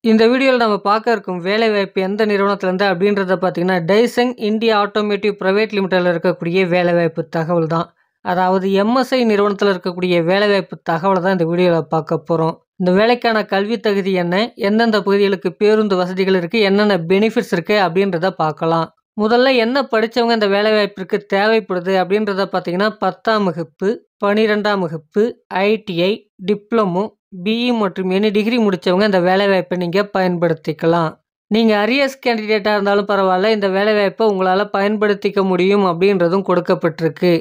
இந்த வீடியோல நம்ம பார்க்க இருக்கும் வேலைவாய்ப்பு எந்த நிறுவனத்திலேருந்து அப்படின்றத பார்த்தீங்கன்னா, டைசங் இந்தியா ஆட்டோமேட்டிவ் பிரைவேட் லிமிடெட்ல இருக்கக்கூடிய வேலைவாய்ப்பு தகவல் தான். அதாவது எம்எஸ்ஐ நிறுவனத்தில இருக்கக்கூடிய வேலைவாய்ப்பு தகவல தான் இந்த வீடியோல பார்க்க போறோம். இந்த வேலைக்கான கல்வி தகுதி என்ன? எந்தெந்த பகுதிகளுக்கு பேருந்து வசதிகள் இருக்கு? என்னென்ன பெனிஃபிட்ஸ் இருக்கு? அப்படின்றத பார்க்கலாம். முதல்ல என்ன படிச்சவங்க இந்த வேலைவாய்ப்பிற்கு தேவைப்படுது அப்படின்றத பார்த்தீங்கன்னா, 10ஆம் வகுப்பு, 12ஆம் வகுப்பு, ஐடிஐ, டிப்ளமோ, பிஇ மற்றும் எனி டிகிரி முடிச்சவங்க இந்த வேலைவாய்ப்பை நீங்க பயன்படுத்திக்கலாம். நீங்க அரியர்ஸ் கேண்டிடேட்டா இருந்தாலும் பரவாயில்ல, இந்த வேலைவாய்ப்பை உங்களால பயன்படுத்திக்க முடியும் அப்படின்றதும் கொடுக்கப்பட்டிருக்கு.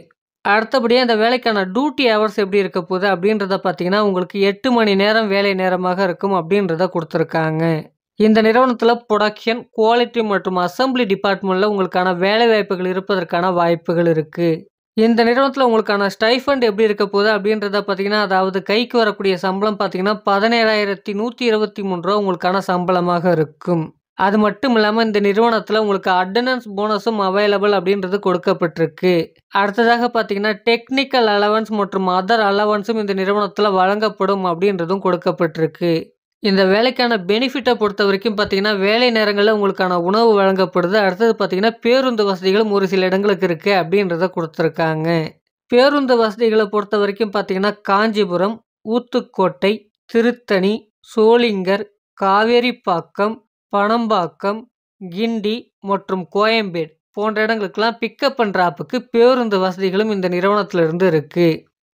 அடுத்தபடியா இந்த வேலைக்கான டியூட்டி ஹவர்ஸ் எப்படி இருக்க போகுது அப்படின்றத பார்த்தீங்கன்னா, உங்களுக்கு 8 மணி நேரம் வேலை நேரமாக இருக்கும் அப்படின்றத குடுத்துருக்காங்க. இந்த நிறுவனத்தில புரொடக்ஷன், குவாலிட்டி மற்றும் அசெம்பிளி டிபார்ட்மெண்ட்ல உங்களுக்கான வேலைவாய்ப்புகள் இருப்பதற்கான வாய்ப்புகள் இருக்கு. இந்த நிறுவனத்தில உங்களுக்கான ஸ்டைஃபண்ட் எப்படி இருக்க போகுது அப்படின்றத பார்த்தீங்கன்னா, அதாவது கைக்கு வரக்கூடிய சம்பளம் பார்த்தீங்கன்னா, ரூ. 17,123 உங்களுக்கான சம்பளமாக இருக்கும். அது மட்டும் இல்லாம இந்த நிறுவனத்தில உங்களுக்கு அட்டெண்டன்ஸ் போனஸும் அவைலபிள் அப்படின்றது கொடுக்கப்பட்டிருக்கு. அடுத்ததாக பார்த்தீங்கன்னா, டெக்னிக்கல் அலவன்ஸ் மற்றும் அதர் அலவன்ஸும் இந்த நிறுவனத்தில வழங்கப்படும் அப்படின்றதும் கொடுக்கப்பட்டிருக்கு. இந்த வேலைக்கான பெனிஃபிட்ட பொறுத்தவரைக்கும் பார்த்தீங்கன்னா, வேலை நேரங்கள்ல உங்களுக்கான உணவு வழங்கப்படுது. அடுத்தது பார்த்தீங்கன்னா, பேருந்து வசதிகளும் ஒரு சில இடங்களுக்கு இருக்கு அப்படின்றத குடுத்துருக்காங்க. பேருந்து வசதிகள பொறுத்தவரைக்கும் பார்த்தீங்கன்னா, காஞ்சிபுரம், ஊத்துக்கோட்டை, திருத்தணி, சோளிங்கர், காவேரிப்பாக்கம், பனம்பாக்கம், கிண்டி மற்றும் கோயம்பேடு போன்ற இடங்களுக்கெல்லாம் பிக்கப் அண்ட் டிராப்புக்கு பேருந்து வசதிகளும் இந்த நிறுவனத்திலிருந்து இருக்கு.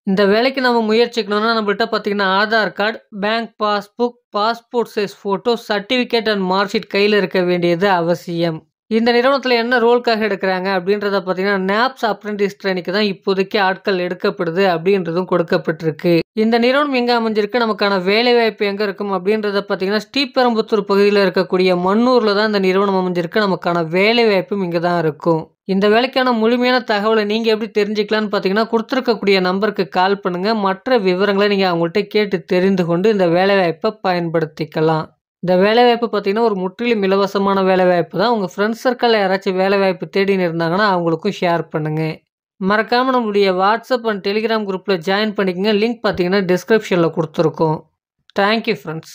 இந்த வேலைக்கு நம்ம முயற்சிக்கணும்னா நம்மள்ட்ட பார்த்தீங்கன்னா, Aadhaar card, bank passbook, passport size photo, certificate and mark sheet கையில இருக்க வேண்டியது அவசியம். இந்த நிறுவனத்தில என்ன ரோல்க்காக எடுக்குறாங்க அப்படின்றத பார்த்தீங்கன்னா, நாப்ஸ் அப்ரென்டிஸ் ட்ரெய்னிக்கு தான் இப்போதைக்கு ஆட்கள் எடுக்கப்படுது அப்படின்றதும் கொடுக்கப்பட்டிருக்கு. இந்த நிறுவனம் எங்க அமைஞ்சிருக்கு? நமக்கான வேலைவாய்ப்பு எங்க இருக்கும் அப்படின்றத பார்த்தீங்கன்னா, ஸ்ரீபெரும்புத்தூர் பகுதியில இருக்கக்கூடிய மன்னூர்ல தான் இந்த நிறுவனம் அமைஞ்சிருக்கு. நமக்கான வேலைவாய்ப்பும் இங்க தான் இருக்கும். இந்த வேலைக்கான முழுமையான தகவல நீங்க எப்படி தெரிஞ்சுக்கலாம்னு பார்த்தீங்கன்னா, குடுத்திருக்கக்கூடிய நம்பருக்கு கால் பண்ணுங்க. மற்ற விவரங்கள நீங்க அவங்கள்ட்ட கேட்டு தெரிந்து கொண்டு இந்த வேலைவாய்ப்ப பயன்படுத்திக்கலாம். இந்த வேலைவாய்ப்பு பார்த்தீங்கன்னா, ஒரு முற்றிலும் இலவசமான வேலைவாய்ப்பு தான். உங்க ஃப்ரெண்ட்ஸ் சர்க்கிள்ல யாராச்சும் வேலைவாய்ப்பு தேடின்னு இருந்தாங்கன்னா, அவங்களுக்கும் ஷேர் பண்ணுங்க. மறக்காம நம்மளுடைய வாட்ஸ்அப் அண்ட் டெலிகிராம் குரூப்ல ஜாயின் பண்ணிக்கங்க. லிங்க் பார்த்தீங்கன்னா, டிஸ்கிரிப்ஷன்ல குடுத்துருக்கோம். Thank you friends.